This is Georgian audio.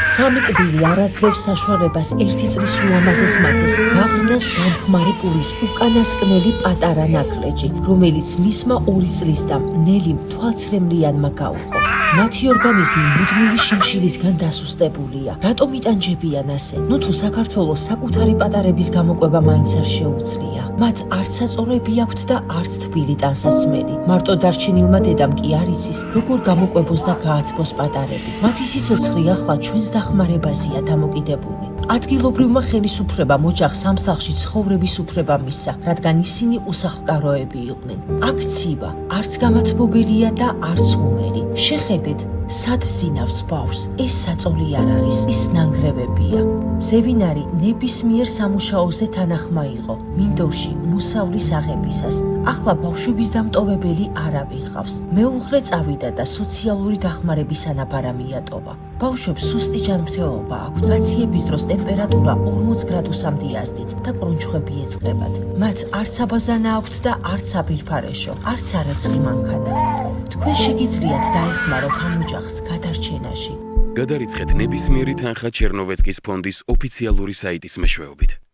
სამი კბილი არაძლევს საშუალებას ერთი წლის ულამაზეს მათეს გაყრდნას განხმარი პურის უკანასკნელი პატარა ნაკლეჯი, რომელიც მისმა 2 წლის და ნელი თვალცრემლიანმა გაუღო. მათი ორგანიზმი მუდმივი შიმშილისგან დასუსტებულია. რატომ იტანჯებიან ასე? ნუ თუ საქართველოს საკუთარი პატარების გამოყვება მაინც არ შეუძლია. მათ არც საწორები აქვთ და არც თბილი ტანსაცმელი. მარტო დარჩენილმა დედამ კი არ იცის, როგორ გამოყვებოს და გაათბოს პატარები. მათი სიცოცხლე ახლა ჩვენს დახმარებაზეა დამოკიდებული. ადგილობრივმა ხელისუფლებამ ოჯახს ამ სახლში ცხოვრების უფლება მისცა, რადგან ისინი უსახლკაროები იყვნენ. აქ ცივა, არც გამათბობელია და არც ღუმელი. შეხედეთ, სად ზინავს ბავშვს, ეს საწოლი არ არის, ის ნანგრევებია. ზევინარი ნებისმიერ სამუშაოზე თანახმა იყო, მინდორში მოსავლის აღებისას. ახლა ბავშვების დამტოვებელი არავინ ჰყავს. მეუღლე წავიდა და სოციალური დახმარების ანაბარა მიატოვა. ბავშვებს სუსტი ჯანმრთელობა აქვთ, რაციების დროს ტემპერატურა 40 გრადუსამდე აზდით და კრონჩხვები ეწყებათ. მათ არც აბაზანა აქვთ და არც აბირფარეშო, არც არაცხი მანქანა. თქვენ შეგიძლიათ დაეხმაროთ ამ ოჯახს გადარჩენაში. გადარიცხეთ ნებისმიერი თანხა ჩერნოვეცკის ფონდის ოფიციალური საიტის მეშვეობით.